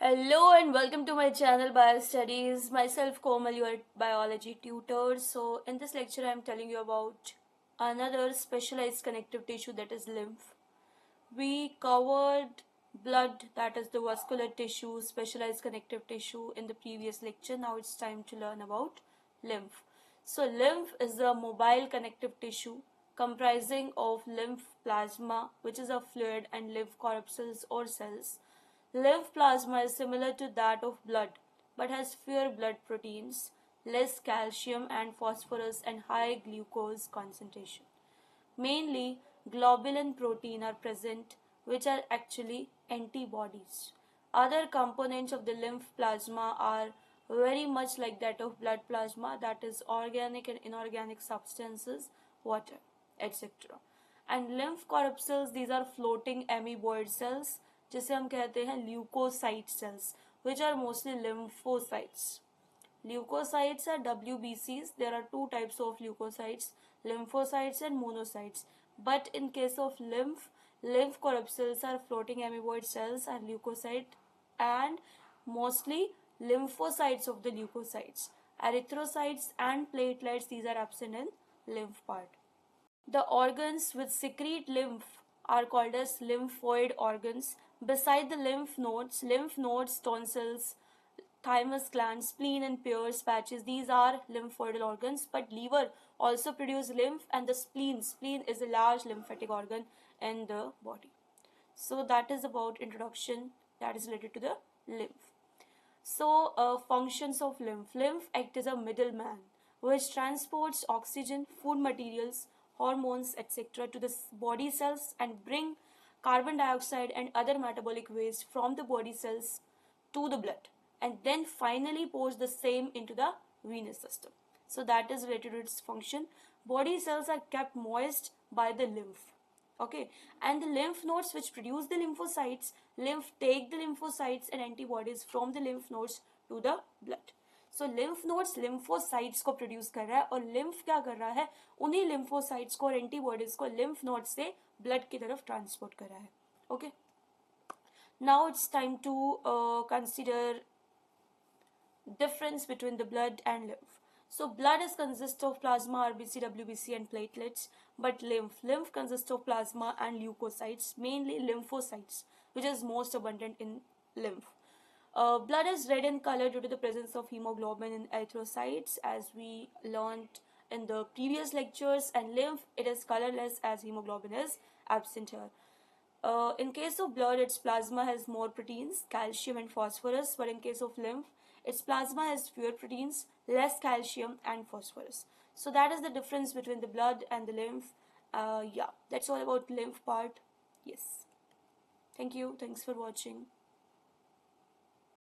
Hello and welcome to my channel Biostudies. Myself Komal, your biology tutor. So in this lecture I am telling you about another specialized connective tissue, that is lymph. We covered blood, that is the vascular tissue, specialized connective tissue, in the previous lecture. Now it's time to learn about lymph. So lymph is a mobile connective tissue comprising of lymph plasma, which is a fluid, and lymph corpuscles or cells. Lymph plasma is similar to that of blood but has fewer blood proteins, less calcium and phosphorus, and high glucose concentration. Mainly, globulin protein are present, which are actually antibodies. Other components of the lymph plasma are very much like that of blood plasma, that is organic and inorganic substances, water, etc. And lymph corpuscles, these are floating amoeboid cells जिसे हम कहते हैं leucocyte cells, which are mostly lymphocytes. Leukocytes are WBCs. There are two types of leukocytes, lymphocytes and monocytes. But in case of lymph corpuscles are floating amoeboid cells are leukocyte and mostly lymphocytes of the leukocytes. Erythrocytes and platelets, these are absent in lymph part. The organs which secrete lymph are called as lymphoid organs. Beside the lymph nodes, tonsils, thymus gland, spleen, and Peyer's patches, these are lymphoidal organs. But liver also produces lymph, and the spleen is a large lymphatic organ in the body. So that is about introduction that is related to the lymph. So functions of lymph act as a middleman which transports oxygen, food materials, hormones, etc. to the body cells and bring carbon dioxide and other metabolic waste from the body cells to the blood, and then finally pours the same into the venous system. So that is related to its function. Body cells are kept moist by the lymph. Okay, and the lymph nodes which produce the lymphocytes, lymph take the lymphocytes and antibodies from the lymph nodes to the blood. So lymph nodes lymphocytes को produce कर रहा है और lymph क्या कर रहा है, उन्हीं lymphocytes को और antibodies को lymph nodes से blood की तरफ transport कर रहा है. Okay, now it's time to consider difference between the blood and lymph. So blood is consists of plasma, RBC, WBC, and platelets, but lymph consists of plasma and leukocytes, mainly lymphocytes, which is most abundant in lymph. Blood is red in color due to the presence of hemoglobin in erythrocytes, as we learned in the previous lectures, and lymph, it is colorless as hemoglobin is absent here. In case of blood, its plasma has more proteins, calcium and phosphorus, but in case of lymph, its plasma has fewer proteins, less calcium and phosphorus. So that is the difference between the blood and the lymph. Yeah, that's all about lymph part. Yes. Thank you. Thanks for watching.